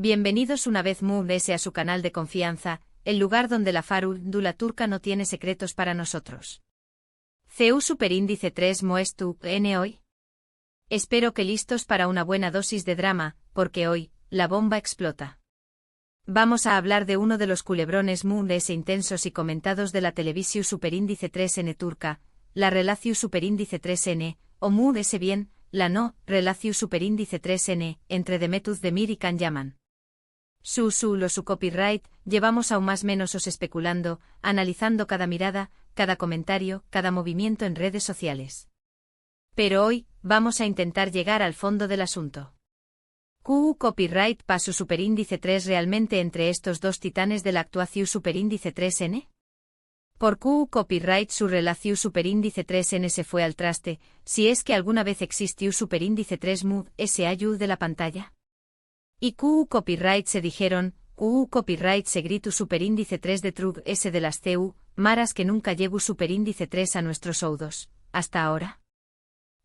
Bienvenidos una vez más a su canal de confianza, el lugar donde la farándula turca no tiene secretos para nosotros. CEU Superíndice 3 Moestu N hoy. Espero que listos para una buena dosis de drama, porque hoy, la bomba explota. Vamos a hablar de uno de los culebrones más intensos y comentados de la televisión Superíndice 3N turca, la Relación Superíndice 3N, o más bien, la no Relación Superíndice 3N, entre Demet Özdemir y Can Yaman. Su copyright, llevamos aún más menos os especulando, analizando cada mirada, cada comentario, cada movimiento en redes sociales. Pero hoy, vamos a intentar llegar al fondo del asunto. Copyright para su superíndice 3 realmente entre estos dos titanes de la actuación superíndice 3N? Por copyright su relación superíndice 3N se fue al traste, si es que alguna vez existió superíndice 3 MUD SAU de la pantalla. Y copyright se dijeron, copyright se gritu superíndice 3 de Trug S de las CU, maras que nunca llevo superíndice 3 a nuestros oudos, hasta ahora.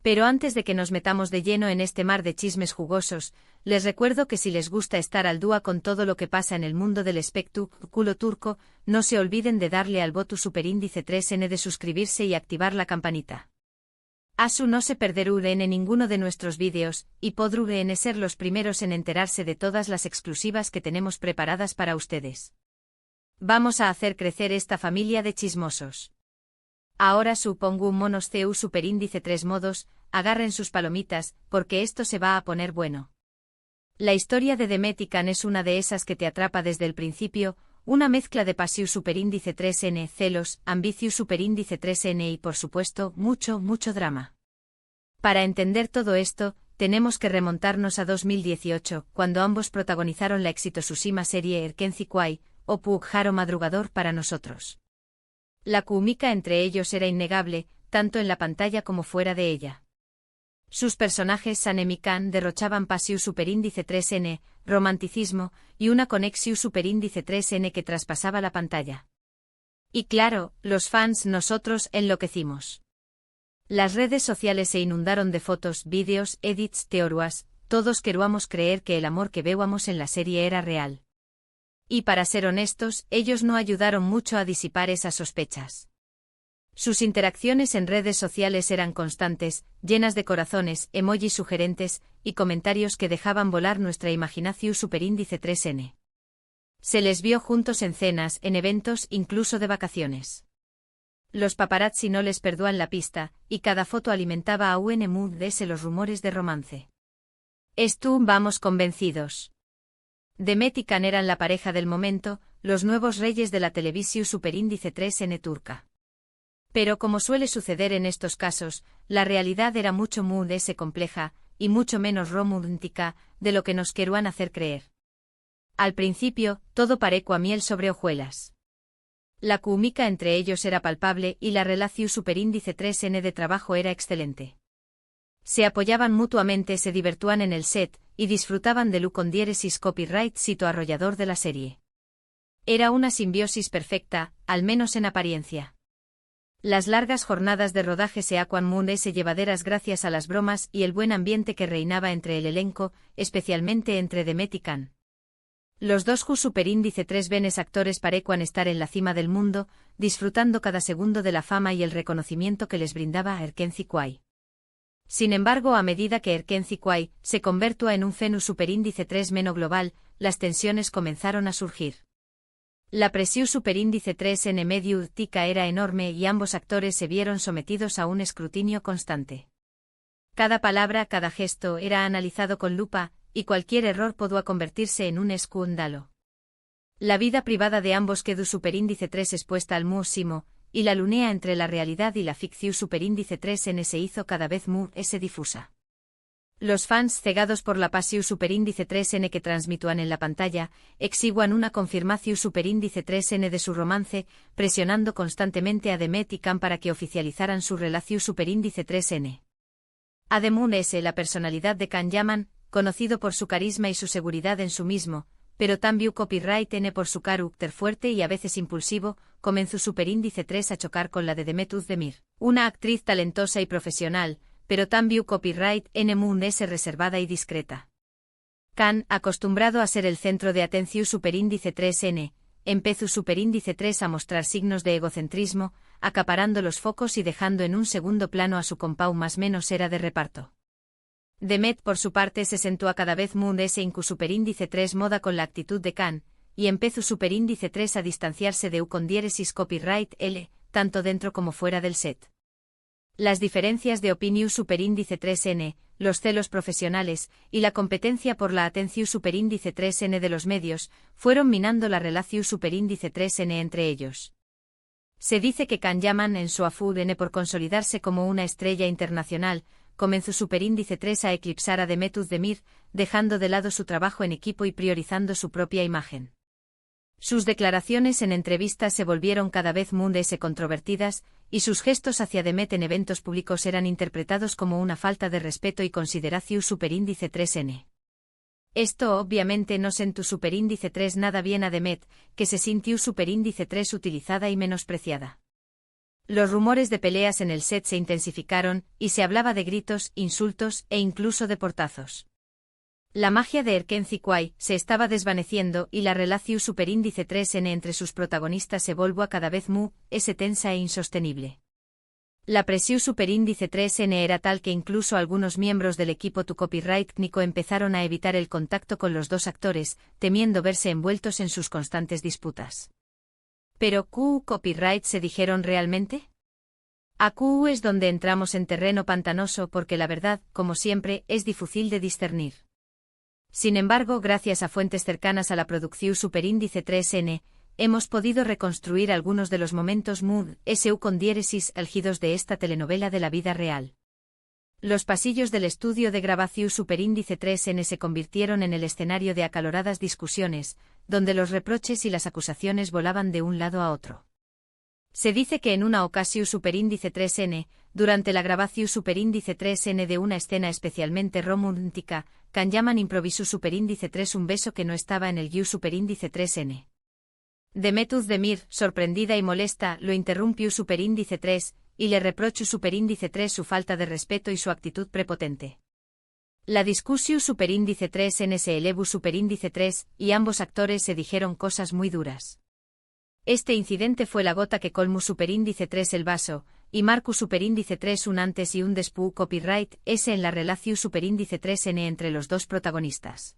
Pero antes de que nos metamos de lleno en este mar de chismes jugosos, les recuerdo que si les gusta estar al día con todo lo que pasa en el mundo del espectáculo turco, no se olviden de darle al voto superíndice 3N de suscribirse y activar la campanita. Asu no se perderán en ninguno de nuestros vídeos, y podrán ser los primeros en enterarse de todas las exclusivas que tenemos preparadas para ustedes. Vamos a hacer crecer esta familia de chismosos. Ahora supongo un monos CEU superíndice 3 modos, agarren sus palomitas, porque esto se va a poner bueno. La historia de Demet y Can es una de esas que te atrapa desde el principio, una mezcla de pasión superíndice 3N, celos, ambición superíndice 3N y por supuesto, mucho drama. Para entender todo esto, tenemos que remontarnos a 2018, cuando ambos protagonizaron la exitosísima serie Erkenci o Pugharo Madrugador para nosotros. La química entre ellos era innegable, tanto en la pantalla como fuera de ella. Sus personajes Sanem y Can derrochaban pasión superíndice 3N, romanticismo, y una conexión superíndice 3N que traspasaba la pantalla. Y claro, los fans nosotros enloquecimos. Las redes sociales se inundaron de fotos, vídeos, edits, teorías, todos queríamos creer que el amor que veíamos en la serie era real. Y para ser honestos, ellos no ayudaron mucho a disipar esas sospechas. Sus interacciones en redes sociales eran constantes, llenas de corazones, emojis sugerentes, y comentarios que dejaban volar nuestra imaginación superíndice 3N. Se les vio juntos en cenas, en eventos, incluso de vacaciones. Los paparazzi no les perdían la pista, y cada foto alimentaba a un mood de los rumores de romance. Vamos convencidos. Demet y Can eran la pareja del momento, los nuevos reyes de la televisión superíndice 3N turca. Pero como suele suceder en estos casos, la realidad era mucho más compleja, y mucho menos romántica, de lo que nos querían hacer creer. Al principio, todo parecía miel sobre hojuelas. La química entre ellos era palpable y la relación superíndice 3N de trabajo era excelente. Se apoyaban mutuamente, se divertían en el set, y disfrutaban de con diéresis copyright sito arrollador de la serie. Era una simbiosis perfecta, al menos en apariencia. Las largas jornadas de rodaje se se llevaderas gracias a las bromas y el buen ambiente que reinaba entre el elenco, especialmente entre Demet y Can. Los dos superíndice 3 venes actores parecían estar en la cima del mundo, disfrutando cada segundo de la fama y el reconocimiento que les brindaba Erkenci. Sin embargo, a medida que Erkenci se convirtió en un fenus superíndice 3 meno global, las tensiones comenzaron a surgir. La presión superíndice 3N mediática era enorme y ambos actores se vieron sometidos a un escrutinio constante. Cada palabra, cada gesto era analizado con lupa, y cualquier error podía convertirse en un escándalo. La vida privada de ambos quedó superíndice 3 expuesta al máximo, y la línea entre la realidad y la ficción superíndice 3N se hizo cada vez más difusa. Los fans cegados por la pasión superíndice 3N que transmitían en la pantalla, exiguan una confirmación superíndice 3N de su romance, presionando constantemente a Demet y Can para que oficializaran su relación superíndice 3N. Además la personalidad de Can Yaman, conocido por su carisma y su seguridad en sí mismo, pero también copyright N por su carácter fuerte y a veces impulsivo, comenzó superíndice 3 a chocar con la de Demet Özdemir, una actriz talentosa y profesional, pero también copyright N es reservada y discreta. Can, acostumbrado a ser el centro de atención superíndice 3n, empezó superíndice 3 a mostrar signos de egocentrismo, acaparando los focos y dejando en un segundo plano a su compau más menos era de reparto. Demet por su parte se sentó a cada vez mund ese incu superíndice 3 moda con la actitud de Can, y empezó superíndice 3 a distanciarse de u con diéresis copyright L, tanto dentro como fuera del set. Las diferencias de opinión superíndice 3n, los celos profesionales, y la competencia por la atención superíndice 3n de los medios, fueron minando la relación superíndice 3n entre ellos. Se dice que Can llaman en su afud n por consolidarse como una estrella internacional, comenzó superíndice 3 a eclipsar a Demet Özdemir, dejando de lado su trabajo en equipo y priorizando su propia imagen. Sus declaraciones en entrevistas se volvieron cada vez más controvertidas, y sus gestos hacia Demet en eventos públicos eran interpretados como una falta de respeto y consideración superíndice 3n. Esto obviamente no sentó superíndice 3 nada bien a Demet, que se sintió superíndice 3 utilizada y menospreciada. Los rumores de peleas en el set se intensificaron, y se hablaba de gritos, insultos e incluso de portazos. La magia de Erkenci Kwai se estaba desvaneciendo y la relación superíndice 3n entre sus protagonistas se volvió cada vez tensa e insostenible. La presión superíndice 3n era tal que incluso algunos miembros del equipo Tu Copyright Nico empezaron a evitar el contacto con los dos actores, temiendo verse envueltos en sus constantes disputas. ¿Pero Q Copyright se dijeron realmente? A Q es donde entramos en terreno pantanoso porque la verdad, como siempre, es difícil de discernir. Sin embargo, gracias a fuentes cercanas a la producción superíndice 3n, hemos podido reconstruir algunos de los momentos su con diéresis álgidos de esta telenovela de la vida real. Los pasillos del estudio de grabación superíndice 3n se convirtieron en el escenario de acaloradas discusiones, donde los reproches y las acusaciones volaban de un lado a otro. Se dice que en una ocasión superíndice 3n, durante la grabación superíndice 3n de una escena especialmente romántica, Can llaman improvisó superíndice 3 un beso que no estaba en el guión superíndice 3n. Demet Özdemir, sorprendida y molesta, lo interrumpió superíndice 3, y le reprochó superíndice 3 su falta de respeto y su actitud prepotente. La discusión superíndice 3n se elevó superíndice 3, y ambos actores se dijeron cosas muy duras. Este incidente fue la gota que colmó superíndice 3 el vaso, y marcó superíndice 3 un antes y un después copyright S en la relación superíndice 3n entre los dos protagonistas.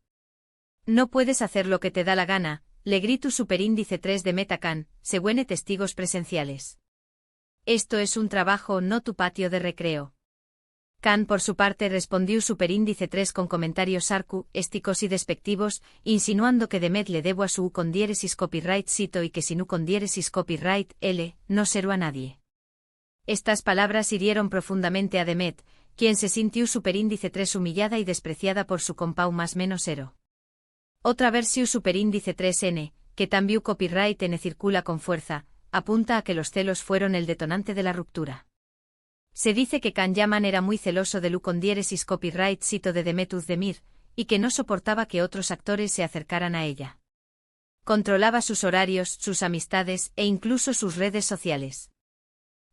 No puedes hacer lo que te da la gana, le gritó superíndice 3 de Can, según testigos presenciales. Esto es un trabajo, no tu patio de recreo. Can por su parte respondió superíndice 3 con comentarios sarcásticos y despectivos, insinuando que Demet le debo a su con diéresis copyright cito y que sin u con diéresis copyright L, no será a nadie. Estas palabras hirieron profundamente a Demet, quien se sintió superíndice 3 humillada y despreciada por su compau más menos ero. Otra versión superíndice 3n, que también copyright n circula con fuerza, apunta a que los celos fueron el detonante de la ruptura. Se dice que Can Yaman era muy celoso de lu con diéresis copyright cito de Demet Özdemir, y que no soportaba que otros actores se acercaran a ella. Controlaba sus horarios, sus amistades e incluso sus redes sociales.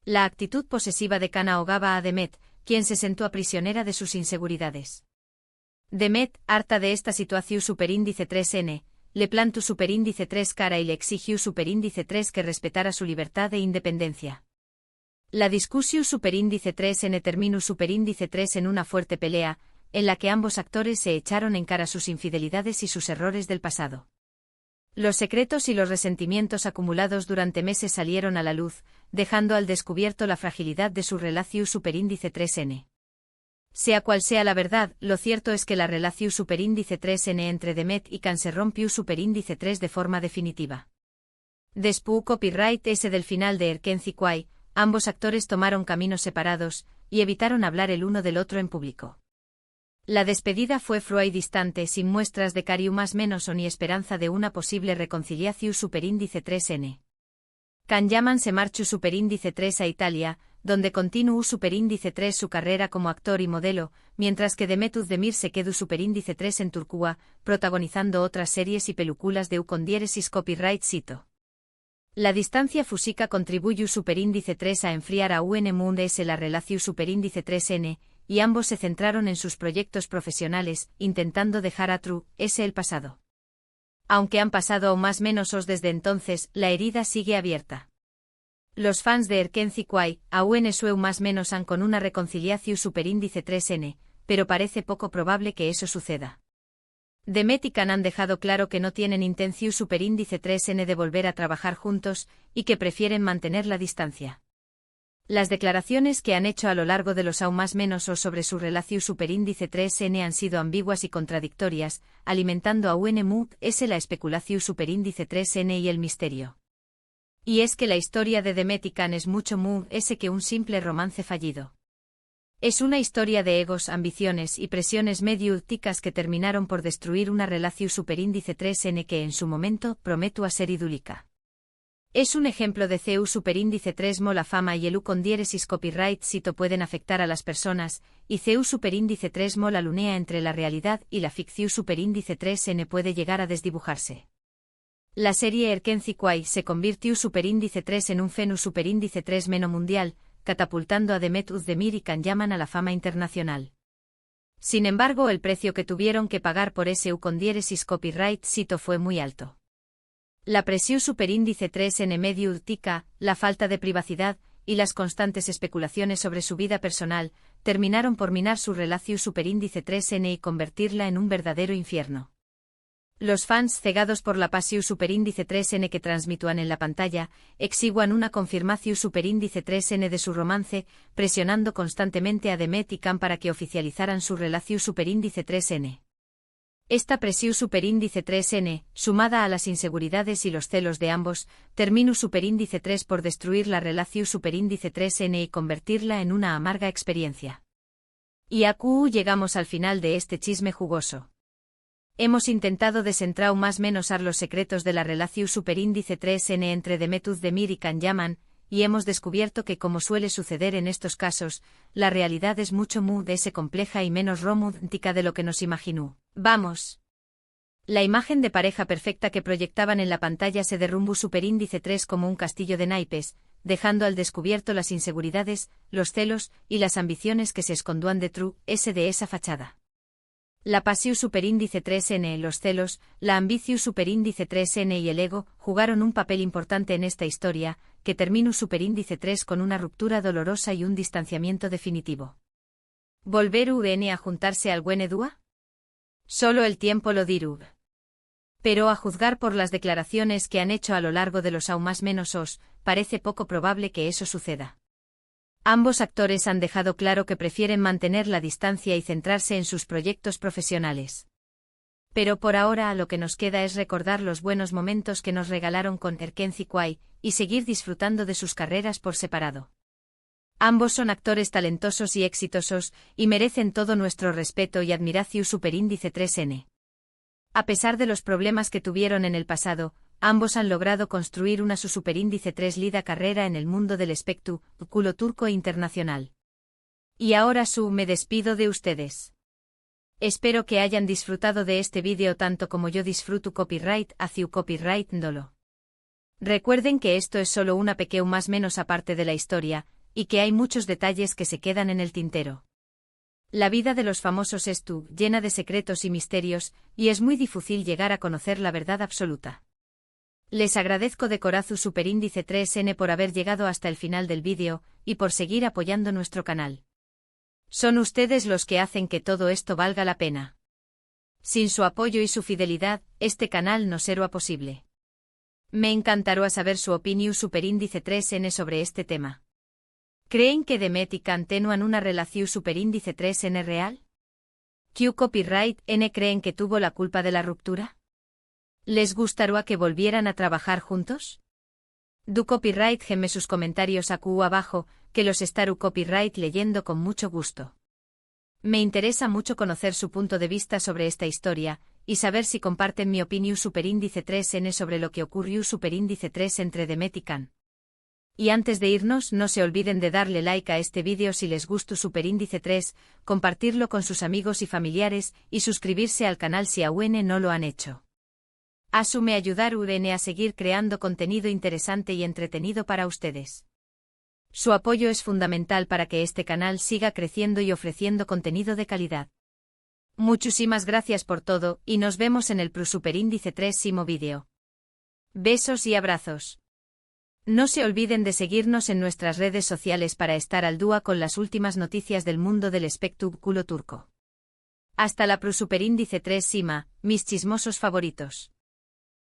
La actitud posesiva de Can ahogaba a Demet, quien se sentó aprisionera de sus inseguridades. Demet, harta de esta situación superíndice 3n, le plantó superíndice 3 cara y le exigió superíndice 3 que respetara su libertad e independencia. La discusión superíndice 3n terminó superíndice 3 en una fuerte pelea, en la que ambos actores se echaron en cara sus infidelidades y sus errores del pasado. Los secretos y los resentimientos acumulados durante meses salieron a la luz, dejando al descubierto la fragilidad de su relación superíndice 3n. Sea cual sea la verdad, lo cierto es que la relación superíndice 3n entre Demet y Can se rompió superíndice 3 de forma definitiva. Después copyright S del final de Erkenci Kwai, ambos actores tomaron caminos separados, y evitaron hablar el uno del otro en público. La despedida fue fría y distante, sin muestras de cariño más menos o ni esperanza de una posible reconciliación superíndice 3n. Can Yaman se marchó superíndice 3 a Italia, donde continuó superíndice 3 su carrera como actor y modelo, mientras que Demet Özdemir se quedó superíndice 3 en Turquía, protagonizando otras series y películas de u con diéresis copyright cito. La distancia física contribuyó superíndice 3 a enfriar a un mundo s la relación superíndice 3n, y ambos se centraron en sus proyectos profesionales, intentando dejar a True S el pasado. Aunque han pasado o más menos os desde entonces, la herida sigue abierta. Los fans de Erkenci Kwai, aún sueu más menos han con una reconciliación superíndice 3N, pero parece poco probable que eso suceda. Demet y Can han dejado claro que no tienen intención superíndice 3N de volver a trabajar juntos, y que prefieren mantener la distancia. Las declaraciones que han hecho a lo largo de los aún más menos o sobre su relación superíndice 3N han sido ambiguas y contradictorias, alimentando aún la especulación superíndice 3N y el misterio. Y es que la historia de Demet y Can es mucho que un simple romance fallido. Es una historia de egos, ambiciones y presiones medio últicas que terminaron por destruir una relación superíndice 3N que en su momento prometió a ser idílica. Es un ejemplo de CU superíndice 3 la fama y el U con diéresis copyright sito pueden afectar a las personas, y CU superíndice 3 la lunea entre la realidad y la ficción superíndice 3N puede llegar a desdibujarse. La serie Erkenci Kwai se convirtió superíndice 3 en un fenómeno superíndice 3 meno mundial, catapultando a Demet Özdemir y Can Yaman a la fama internacional. Sin embargo, el precio que tuvieron que pagar por ese U con diéresis copyright sito fue muy alto. La presión superíndice 3N medio ultica, la falta de privacidad, y las constantes especulaciones sobre su vida personal, terminaron por minar su relación superíndice 3N y convertirla en un verdadero infierno. Los fans cegados por la pasión superíndice 3N que transmitúan en la pantalla, exiguan una confirmación superíndice 3N de su romance, presionando constantemente a Demet y Can para que oficializaran su relación superíndice 3N. Esta presión superíndice 3N, sumada a las inseguridades y los celos de ambos, terminó superíndice 3 por destruir la relación superíndice 3N y convertirla en una amarga experiencia. Y aquí llegamos al final de este chisme jugoso. Hemos intentado desentrar más menos los secretos de la relación superíndice 3N entre Demet Özdemir y Can Yaman, y hemos descubierto que, como suele suceder en estos casos, la realidad es mucho compleja y menos romántica de lo que nos imaginó. Vamos. La imagen de pareja perfecta que proyectaban en la pantalla se derrumbó superíndice 3 como un castillo de naipes, dejando al descubierto las inseguridades, los celos y las ambiciones que se escondían de True S de esa fachada. La pasión superíndice 3N, los celos, la ambición superíndice 3N y el ego jugaron un papel importante en esta historia, que terminó superíndice 3 con una ruptura dolorosa y un distanciamiento definitivo. ¿Volver UN a juntarse al Wenedua? Solo el tiempo lo dirá. Pero a juzgar por las declaraciones que han hecho a lo largo de los aún más menos os, parece poco probable que eso suceda. Ambos actores han dejado claro que prefieren mantener la distancia y centrarse en sus proyectos profesionales. Pero por ahora lo que nos queda es recordar los buenos momentos que nos regalaron con Erkenci Kwai, y seguir disfrutando de sus carreras por separado. Ambos son actores talentosos y exitosos, y merecen todo nuestro respeto y admiración superíndice 3N. A pesar de los problemas que tuvieron en el pasado, ambos han logrado construir una su superíndice 3 lida carrera en el mundo del espectáculo turco internacional. Y ahora me despido de ustedes. Espero que hayan disfrutado de este vídeo tanto como yo disfruto copyright hacia copyright dolo. Recuerden que esto es solo una pequeña más menos aparte de la historia, y que hay muchos detalles que se quedan en el tintero. La vida de los famosos es llena de secretos y misterios, y es muy difícil llegar a conocer la verdad absoluta. Les agradezco de corazón superíndice 3N por haber llegado hasta el final del vídeo, y por seguir apoyando nuestro canal. Son ustedes los que hacen que todo esto valga la pena. Sin su apoyo y su fidelidad, este canal no sería posible. Me encantaría saber su opinión superíndice 3N sobre este tema. ¿Creen que Demet y Can tenúan una relación superíndice 3N real? ¿Q Copyright N creen que tuvo la culpa de la ruptura? ¿Les gustaría que volvieran a trabajar juntos? Du Copyright geme sus comentarios abajo, que los estaré copyright leyendo con mucho gusto. Me interesa mucho conocer su punto de vista sobre esta historia, y saber si comparten mi opinión superíndice 3N sobre lo que ocurrió superíndice 3 entre Demet y Can. Y antes de irnos, no se olviden de darle like a este vídeo si les gustó superíndice 3, compartirlo con sus amigos y familiares, y suscribirse al canal si aún no lo han hecho. Asume ayudar a seguir creando contenido interesante y entretenido para ustedes. Su apoyo es fundamental para que este canal siga creciendo y ofreciendo contenido de calidad. Muchísimas gracias por todo y nos vemos en el Superíndice 3 vídeo. Besos y abrazos. No se olviden de seguirnos en nuestras redes sociales para estar al día con las últimas noticias del mundo del espectáculo turco. Hasta la Superíndice 3 mis chismosos favoritos.